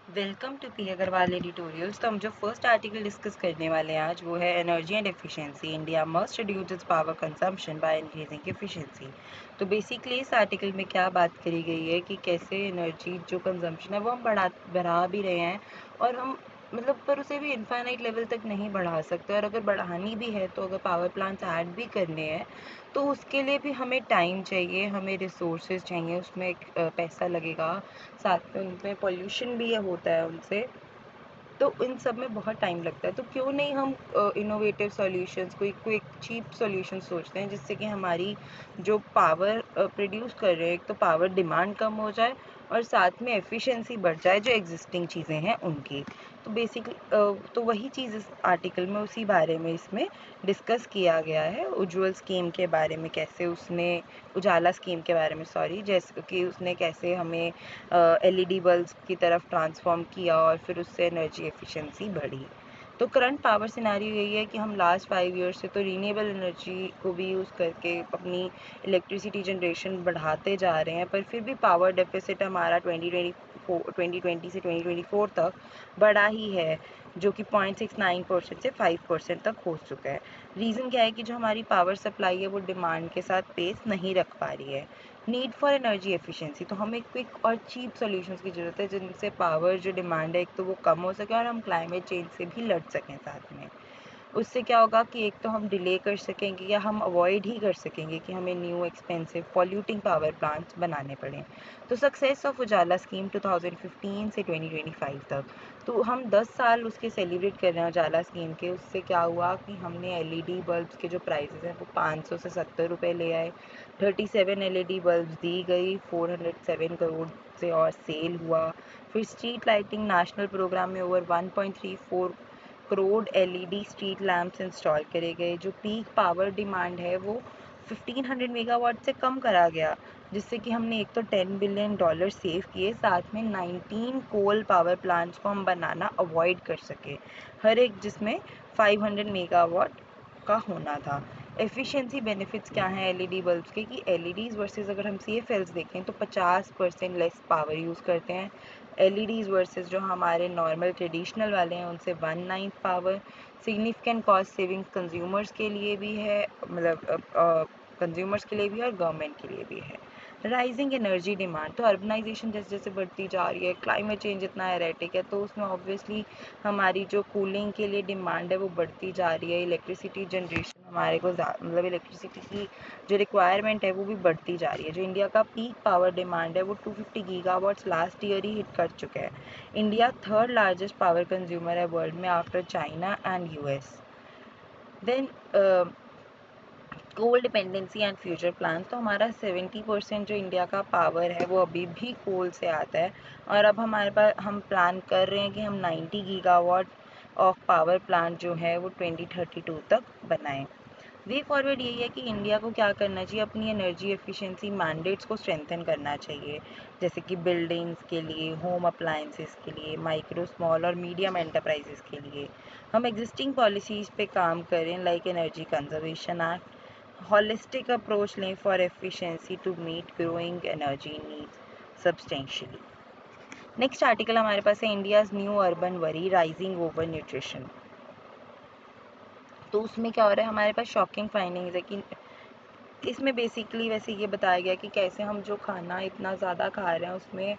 Welcome to P Agarwal editorials. तो हम जो फर्स्ट आर्टिकल डिस्कस करने वाले हैं आज वो है energy and efficiency. India must reduce it's power consumption by increasing efficiency. तो बेसिकली इस आर्टिकल में क्या बात करी गई है कि कैसे एनर्जी जो कंजम्पशन है वो हम बढ़ा भी रहे हैं, और हम पर उसे भी इनफाइनाइट लेवल तक नहीं बढ़ा सकते। और अगर बढ़ानी भी है, तो अगर पावर प्लांट्स ऐड भी करने हैं तो उसके लिए भी हमें टाइम चाहिए, हमें रिसोर्सेज चाहिए, उसमें एक पैसा लगेगा, साथ में उनमें पॉल्यूशन भी ये होता है उनसे। तो इन सब में बहुत टाइम लगता है। तो क्यों नहीं हम इनोवेटिव सॉल्यूशंस, कोई क्विक चीप सॉल्यूशन सोचते हैं जिससे कि हमारी जो पावर प्रोड्यूस कर रहे हैं, एक तो पावर डिमांड कम हो जाए और साथ में एफिशिएंसी बढ़ जाए जो एग्जिस्टिंग चीज़ें हैं उनकी। तो बेसिकली तो वही चीज़ इस आर्टिकल में उसी बारे में इसमें डिस्कस किया गया है। उज्ज्वल स्कीम के बारे में, कैसे उसने उजाला स्कीम के बारे में, सॉरी, जैसे कि उसने कैसे हमें एलईडी बल्ब्स की तरफ ट्रांसफॉर्म किया और फिर उससे एनर्जी एफिशिएंसी बढ़ी। तो करंट पावर सिनेरियो यही है कि हम लास्ट 5 ईयर्स से तो रीन्यूएबल एनर्जी को भी यूज़ करके अपनी इलेक्ट्रिसिटी जनरेशन बढ़ाते जा रहे हैं, पर फिर भी पावर डेफिसिट हमारा 2020 से 2024 तक बढ़ा ही है, जो कि 0.69% से 5% तक हो चुका है। रीज़न क्या है कि जो हमारी पावर सप्लाई है वो डिमांड के साथ पेस नहीं रख पा रही है। नीड फॉर एनर्जी एफिशिएंसी, तो हमें क्विक और चीप सॉल्यूशंस की ज़रूरत है जिनसे पावर जो डिमांड है एक तो वो कम हो सके और हम क्लाइमेट चेंज से भी लड़ सकें साथ में। उससे क्या होगा कि एक तो हम डिले कर सकेंगे या हम अवॉइड ही कर सकेंगे कि हमें new expensive polluting power plants बनाने पड़ें। तो सक्सेस ऑफ उजाला स्कीम 2015 से 2025 तक, तो हम 10 साल उसके सेलिब्रेट कर रहे हैं उजाला स्कीम के। उससे क्या हुआ कि हमने एलईडी बल्ब्स के जो प्राइसेस हैं वो 500 से 70 रुपये ले आए। 37 एलईडी बल्ब्स दी गई, 407 करोड़ से और सेल हुआ। फिर स्ट्रीट लाइटिंग नेशनल प्रोग्राम में over 1.34 crore LED street lamps install करे गए। जो पीक पावर डिमांड है वो 1500 मेगावाट से कम करा गया, जिससे कि हमने एक तो $10 बिलियन सेव किए, साथ में 19 कोल पावर प्लांट्स को हम बनाना अवॉइड कर सके, हर एक जिसमें 500 मेगावाट का होना था। एफिशिएंसी बेनिफिट्स क्या हैं एलईडी बल्ब्स के, कि एलईडीज़ वर्सेस अगर हम सीएफएल्स देखें तो 50% लेस पावर यूज़ करते हैं। एलईडीज़ वर्सेस जो हमारे नॉर्मल ट्रेडिशनल वाले हैं उनसे 1/9 power. Significant cost savings consumers के लिए भी है, कंज्यूमर्स के लिए भी है और गवर्नमेंट के लिए भी है। राइजिंग एनर्जी डिमांड, तो अर्बनाइजेशन जैसे जैसे बढ़ती जा रही है, क्लाइमेट चेंज इतना एरेटिक है, तो उसमें ऑब्वियसली हमारी जो कूलिंग के लिए डिमांड है वो बढ़ती जा रही है। इलेक्ट्रिसिटी जनरेशन हमारे को इलेक्ट्रिसिटी की जो रिक्वायरमेंट है वो भी बढ़ती जा रही है। जो इंडिया का पीक पावर डिमांड है वो 250 गीगावाट्स लास्ट ईयर ही हिट कर चुका है। India third largest power consumer है वर्ल्ड में after China and US. Then coal dependency and future plans, तो हमारा 70% जो इंडिया का पावर है वो अभी भी कोल से आता है, और अब हमारे पास हम प्लान कर रहे हैं कि हम 90 गीगावाट ऑफ पावर प्लांट जो है वो 2032 तक बनाएं। वे फॉरवर्ड यही है कि इंडिया को क्या करना चाहिए, अपनी एनर्जी एफिशिएंसी मैंडेट्स को स्ट्रेंथन करना चाहिए, जैसे कि बिल्डिंग्स के लिए, होम अप्लायंसेस के लिए, माइक्रो स्मॉल और मीडियम एंटरप्राइजेस के लिए हम एग्जिस्टिंग पॉलिसीज़ पे काम करें, like energy conservation act. Holistic approach लें for efficiency to meet growing energy needs substantially. Next article हमारे पास है India's new urban worry, rising over nutrition. तो उसमें क्या हो रहा है, हमारे पास शॉकिंग फाइंडिंग्स है कि इसमें बेसिकली वैसे ये बताया गया कि कैसे हम जो खाना इतना ज़्यादा खा रहे हैं उसमें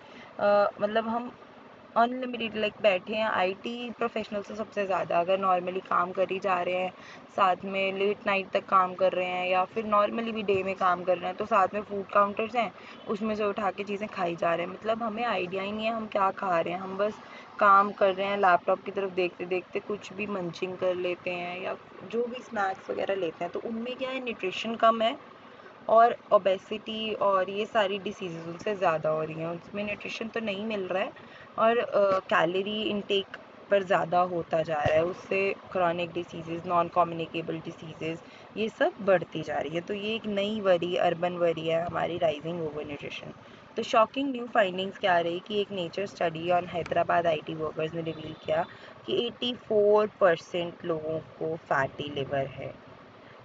हम अनलिमिटेड लाइक बैठे हैं। आईटी प्रोफेशनल से सबसे ज़्यादा अगर नॉर्मली काम कर ही जा रहे हैं, साथ में लेट नाइट तक काम कर रहे हैं, या फिर नॉर्मली भी डे में काम कर रहे हैं, तो साथ में फूड काउंटर्स हैं, उसमें से उठा के चीज़ें खाई जा रहे हैं। हमें आइडिया ही नहीं है हम क्या खा रहे हैं, हम बस काम कर रहे हैं, लैपटॉप की तरफ देखते देखते कुछ भी मंचिंग कर लेते हैं या जो भी स्नैक्स वगैरह लेते हैं। तो उनमें क्या है, न्यूट्रिशन कम है और ओबेसिटी और ये सारी डिसीज़ उनसे ज़्यादा हो रही हैं। उसमें न्यूट्रिशन तो नहीं मिल रहा है और कैलोरी इनटेक पर ज़्यादा होता जा रहा है, उससे chronic disease, non communicable disease, ये सब बढ़ती जा रही है। तो ये एक नई वरी, अर्बन वरी है हमारी, राइजिंग ओवर न्यूट्रिशन। तो शॉकिंग न्यू फाइंडिंग्स क्या आ रही कि एक nature study on Hyderabad IT workers ने रिवील किया कि 84% लोगों को फैटी लिवर है।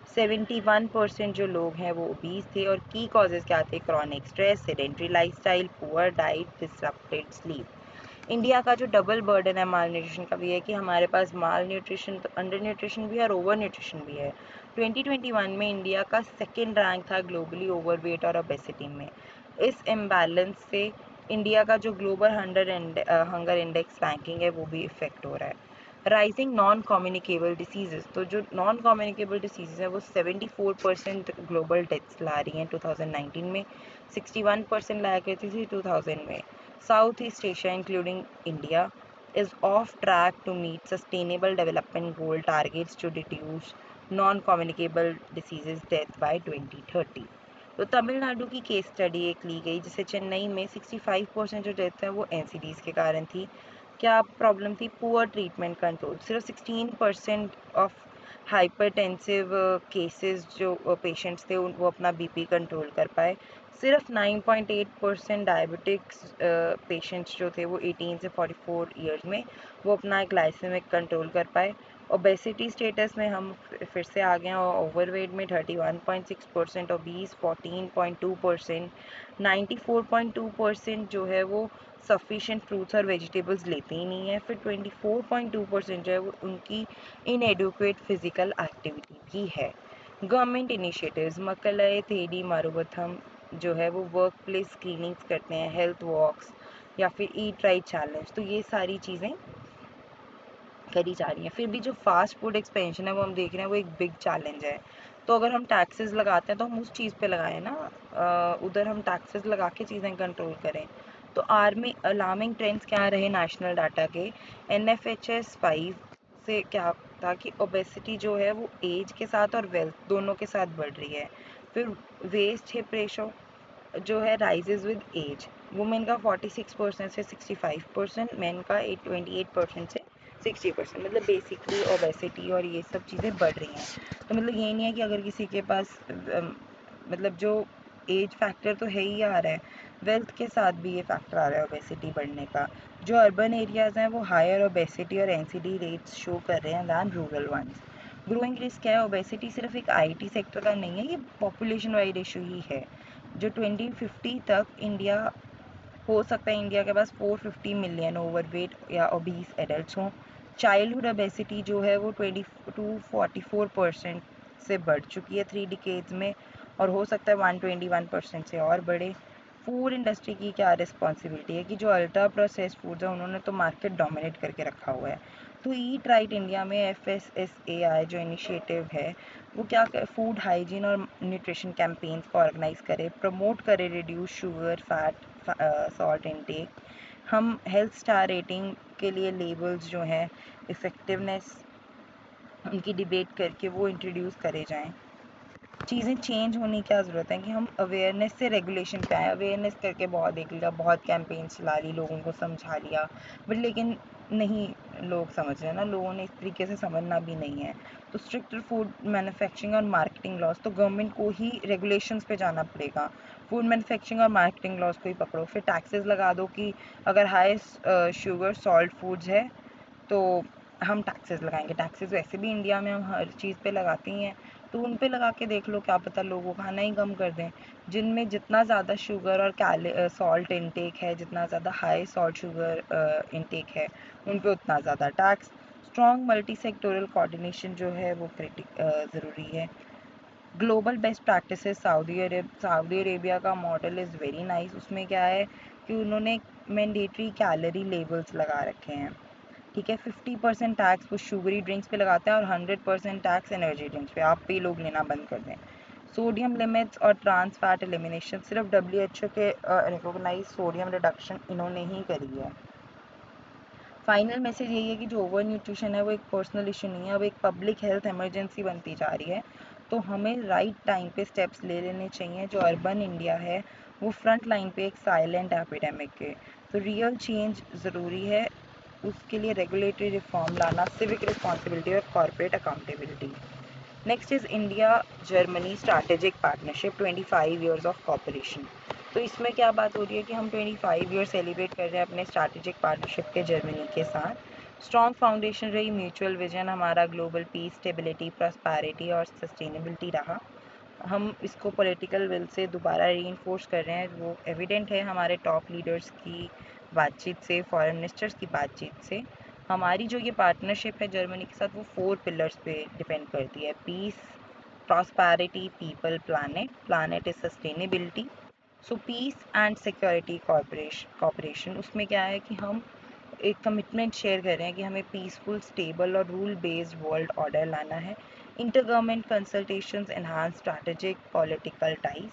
71% जो लोग हैं वो ओबीज थे, और की कॉजेज़ क्या थे, chronic stress, sedentary lifestyle, poor diet, disrupted sleep. India का जो डबल बर्डन है माल न्यूट्रिशन का भी है कि हमारे पास माल न्यूट्रिशन, अंडर न्यूट्रिशन भी है और ओवर न्यूट्रिशन भी है। 2021 में इंडिया का सेकेंड रैंक था ग्लोबली ओवरवेट और ओबेसिटी में। इस इम्बैलेंस से इंडिया का जो ग्लोबल हंगर इंडेक्स रैंकिंग है वो भी इफेक्ट हो रहा है। राइजिंग नॉन कम्युनिकेबल डिसीजेस, तो जो नॉन कम्युनिकेबल डिसीजेज है वो 74% ग्लोबल डेथ्स ला रही हैं 2019 में, 61% लाया करती थी 2000 में। South east Asia including India is off track to meet sustainable development goal targets to reduce non-communicable diseases death by 2030। तो तमिलनाडु की केस स्टडी एक ली गई जिसे चेन्नई में 65% जो डेथ है वो एनसीडीज के कारण थी। क्या प्रॉब्लम थी? Poor treatment control. सिर्फ 16% ऑफ हाइपरटेंसिव केसेस जो पेशेंट्स थे वो अपना बीपी कंट्रोल कर पाए। सिर्फ 9.8% डायबिटिक्स पेशेंट्स जो थे वो 18 से 44 ईयर्स में वो अपना ग्लाइसेमिक कंट्रोल कर पाए। ओबेसिटी स्टेटस में हम फिर से आ गए हैं और ओवरवेट में 31.6%, ओबीस 14.2%, 94.2% जो है वो सफिशेंट फ्रूट्स और वेजिटेबल्स लेते ही नहीं है। फिर 24.2% जो है वो उनकी इनएडुकेट फिजिकल एक्टिविटी भी है। गवर्नमेंट इनिशिएटिव्स मक्कलय थेडी मारुवथम जो है वो वर्क प्लेस स्क्रीनिंग्स करते हैं, हेल्थ वॉक्स या फिर ईट राइट चैलेंज, तो ये सारी चीज़ें करी जा रही हैं। फिर भी जो फास्ट फूड एक्सपेंशन है वो हम देख रहे हैं वो एक बिग चैलेंज है। तो अगर हम टैक्सेस लगाते हैं तो हम उस चीज़ पे लगाएं ना, उधर हम टैक्सेस लगा के चीज़ें कंट्रोल करें। तो आर्मी अलार्मिंग ट्रेंड्स क्या रहे नेशनल डाटा के? NFHS 5 से क्या था कि ओबेसिटी जो है वो एज के साथ और वेल्थ दोनों के साथ बढ़ रही है। फिर वेस्ट हिप रेशो जो है राइजेज विद एज, वुमेन का 46% से 65%, मेन का 28% से 60%, मतलब बेसिकली ओबेसिटी और ये सब चीज़ें बढ़ रही हैं। तो मतलब ये नहीं है कि अगर किसी के पास मतलब जो एज फैक्टर तो है ही आ रहा है, वेल्थ के साथ भी ये फैक्टर आ रहा है ओबेसिटी बढ़ने का। जो अर्बन एरियाज़ हैं वो हायर ओबेसिटी और एनसीडी रेट्स शो कर रहे हैं than rural ones. Growing risk है, ओबेसिटी सिर्फ एक आईटी सेक्टर का नहीं है, ये पॉपुलेशन वाइड इशू ही है। जो 2050 तक इंडिया हो सकता है इंडिया के पास 450 मिलियन ओवरवेट या ओबीस एडल्ट्स हों। चाइल्डहुड ओबेसिटी जो है वो 20 टू 44% से बढ़ चुकी है 3 डिकेड्स में और हो सकता है 121% से और बढ़े। फूड इंडस्ट्री की क्या रिस्पॉन्सिबिलिटी है कि जो अल्ट्रा प्रोसेस्ड फूड्स है उन्होंने तो मार्केट डोमिनेट करके रखा हुआ है। तो ईट राइट इंडिया में FSSAI जो इनिशिएटिव है वो क्या फूड हाइजीन और न्यूट्रिशन कैंपेन्स को ऑर्गेनाइज करे, प्रमोट करे reduce sugar fat salt intake. हम हेल्थ स्टार रेटिंग के लिए लेबल्स जो हैं इफ़ेक्टिवनेस उनकी डिबेट करके वो इंट्रोड्यूस करे जाएं। चीज़ें चेंज होने की क्या ज़रूरत है कि हम अवेयरनेस से रेगुलेशन पे आए। अवेयरनेस करके बहुत देख लिया, बहुत कैंपेन्स चला ली, लोगों को समझा लिया, बट लेकिन नहीं लोग समझ रहे हैं ना, लोगों ने इस तरीके से समझना भी नहीं है। तो स्ट्रिक्टर फूड मैन्युफैक्चरिंग और मार्केटिंग लॉज, तो गवर्नमेंट को ही रेगुलेशंस पे जाना पड़ेगा। फूड मैन्युफैक्चरिंग और मार्केटिंग लॉज को ही पकड़ो, फिर टैक्सेस लगा दो कि अगर हाई शुगर सॉल्ट फूड्स है तो हम टैक्सेस लगाएंगे। टैक्सेस वैसे भी इंडिया में हम हर चीज़ पे लगाते ही हैं, तो उन पे लगा के देख लो, क्या पता लोगों खाना ही कम कर दें। जिनमें जितना ज़्यादा शुगर और सॉल्ट इनटेक है, जितना ज़्यादा हाई सॉल्ट शुगर इनटेक है, उन पे उतना ज़्यादा tax. Strong multi sectoral coordination जो है वो ज़रूरी है। Global best practices, Saudi Arabia का मॉडल इज़ वेरी नाइस। उसमें क्या है कि उन्होंने मैंडेटरी कैलोरी लेबल्स लगा रखे हैं, ठीक है। 50% टैक्स वो शुगरी ड्रिंक्स पे लगाते हैं और 100% टैक्स एनर्जी ड्रिंक्स पे। आप पे लोग लेना बंद कर दें। सोडियम लिमिट्स और ट्रांस फैट एलिमिनेशन सिर्फ WHO के रिकॉग्नाइज सोडियम रिडक्शन इन्होंने ही करी है। फाइनल मैसेज यही है कि जो ओवर न्यूट्रिशन है वो एक पर्सनल इशू नहीं है, अब एक पब्लिक हेल्थ इमरजेंसी बनती जा रही है। तो हमें राइट टाइम पे स्टेप्स ले लेने चाहिए। जो अर्बन इंडिया है वो फ्रंट लाइन पे एक साइलेंट एपिडेमिक के, तो रियल चेंज ज़रूरी है। उसके लिए रेगुलेटरी रिफॉर्म लाना, सिविक रिस्पॉन्सिबिलिटी और corporate accountability. Next is India Germany strategic partnership 25 years of corporation. तो इसमें क्या बात हो रही है कि हम 25 ईयर सेलिब्रेट कर रहे हैं अपने स्ट्रैटेजिक पार्टनरशिप के जर्मनी के साथ। स्ट्रॉन्ग फाउंडेशन रही, म्यूचुअल विजन हमारा ग्लोबल पीस, स्टेबिलिटी, प्रॉस्पेरिटी और सस्टेनेबिलिटी रहा। हम इसको पॉलिटिकल विल से दोबारा रीइंफोर्स कर रहे हैं, वो एविडेंट है हमारे टॉप लीडर्स की बातचीत से, फॉरेन मिनिस्टर्स की बातचीत से हमारी जो ये पार्टनरशिप है जर्मनी के साथ वो 4 पिलर्स पे डिपेंड करती है। Peace, prosperity, people, planet. Planet is sustainability. So peace and security cooperation उसमें क्या है कि हम एक कमिटमेंट शेयर कर रहे हैं कि हमें पीसफुल, स्टेबल और रूल बेस्ड वर्ल्ड ऑर्डर लाना है। Inter government consultations, enhance strategic political ties.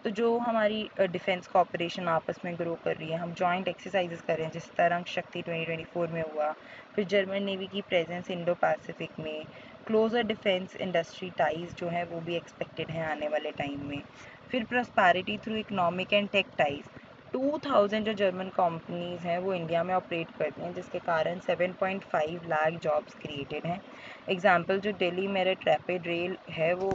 तो जो हमारी डिफेंस कॉपरेशन आपस में ग्रो कर रही है, हम जॉइंट एक्सरसाइजेस कर रहे हैं, जिस तरंग शक्ति 2024 में हुआ, फिर जर्मन नेवी की प्रेजेंस इंडो पैसिफिक में, क्लोजर डिफेंस इंडस्ट्री टाइज जो है वो भी एक्सपेक्टेड है आने वाले टाइम में। फिर prosperity through economic and tech ties. 2000 जो जर्मन कंपनीज हैं वो इंडिया में ऑपरेट करती हैं, जिसके कारण 7.5 लाख जॉब्स क्रिएटेड हैं। एग्जांपल जो दिल्ली मेरठ रैपिड रेल है वो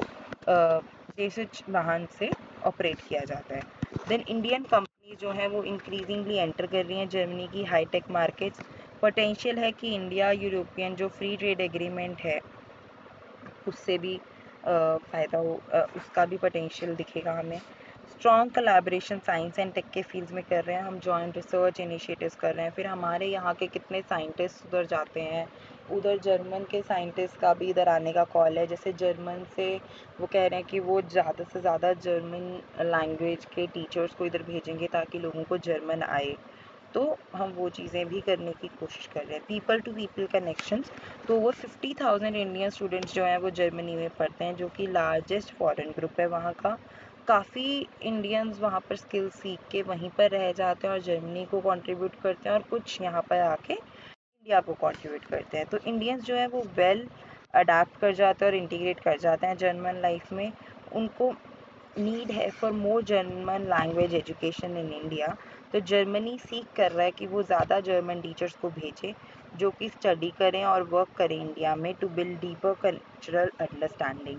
देशज वाहन से ऑपरेट किया जाता है। देन इंडियन कंपनी जो है वो इंक्रीजिंगली एंटर कर रही हैं जर्मनी की हाईटेक मार्केट्स। पोटेंशियल है कि इंडिया यूरोपियन जो फ्री ट्रेड एग्रीमेंट है उससे भी फ़ायदा हो, उसका भी पोटेंशियल दिखेगा हमें। Strong collaboration science and tech के फील्ड्स में कर रहे हैं हम, जॉइंट रिसर्च इनिशिएटिव्स कर रहे हैं। फिर हमारे यहाँ के कितने साइंटिस्ट उधर जाते हैं, उधर जर्मन के साइंटिस्ट का भी इधर आने का कॉल है। जैसे जर्मन से वो कह रहे हैं कि वो ज़्यादा से ज़्यादा जर्मन लैंग्वेज के टीचर्स को इधर भेजेंगे ताकि लोगों को जर्मन आए। तो हम वो चीज़ें भी करने की कोशिश कर रहे हैं। पीपल टू पीपल कनेक्शंस, तो वो 50,000 इंडियन स्टूडेंट्स जो हैं वो जर्मनी में पढ़ते हैं, जो कि लार्जेस्ट फॉरेन ग्रुप है वहाँ का। काफ़ी इंडियंस वहाँ पर स्किल सीख के वहीं पर रह जाते हैं और जर्मनी को कंट्रीब्यूट करते हैं, और कुछ यहाँ पर आके इंडिया को कंट्रीब्यूट करते हैं। तो इंडियंस जो है वो वेल अडाप्ट कर जाते हैं और इंटीग्रेट कर जाते हैं जर्मन लाइफ में। उनको नीड है for more German language education in India. तो जर्मनी सीख कर रहा है कि वो ज़्यादा जर्मन टीचर्स को भेजे जो कि स्टडी करें और वर्क करें इंडिया में, to build deeper cultural understanding.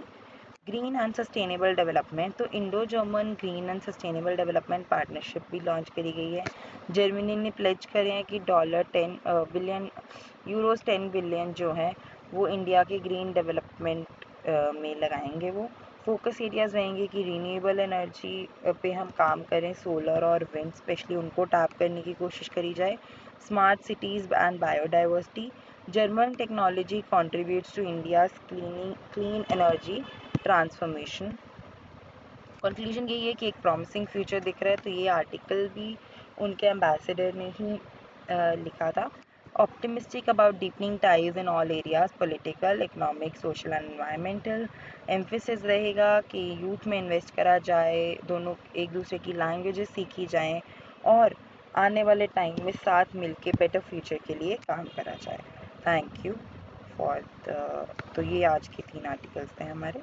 Green and sustainable development, तो Indo German green and sustainable development partnership भी लॉन्च करी गई है। जर्मनी ने प्लेज करे हैं कि $10 बिलियन, यूरोस 10 बिलियन जो है वो इंडिया के ग्रीन डेवलपमेंट में लगाएंगे। वो फोकस एरियाज रहेंगे कि रीन्यूएबल एनर्जी पे हम काम करें, सोलर और विंड स्पेशली उनको टैप करने की कोशिश करी जाए। Smart cities and biodiversity, German technology contributes to India's clean energy transformation. Conclusion यही है कि एक प्रॉमिसिंग फ्यूचर दिख रहा है। तो ये आर्टिकल भी उनके एम्बेसडर ने ही लिखा था। Optimistic about deepening ties in all areas, political, economic, social and environmental. Emphasis रहेगा कि यूथ में इन्वेस्ट करा जाए, दोनों एक दूसरे की लैंग्वेजेस सीखी जाएँ और आने वाले टाइम में साथ मिलके बेटर फ्यूचर के लिए काम करा जाए। थैंक यू फॉर द, तो ये आज के 3 आर्टिकल्स थे हमारे।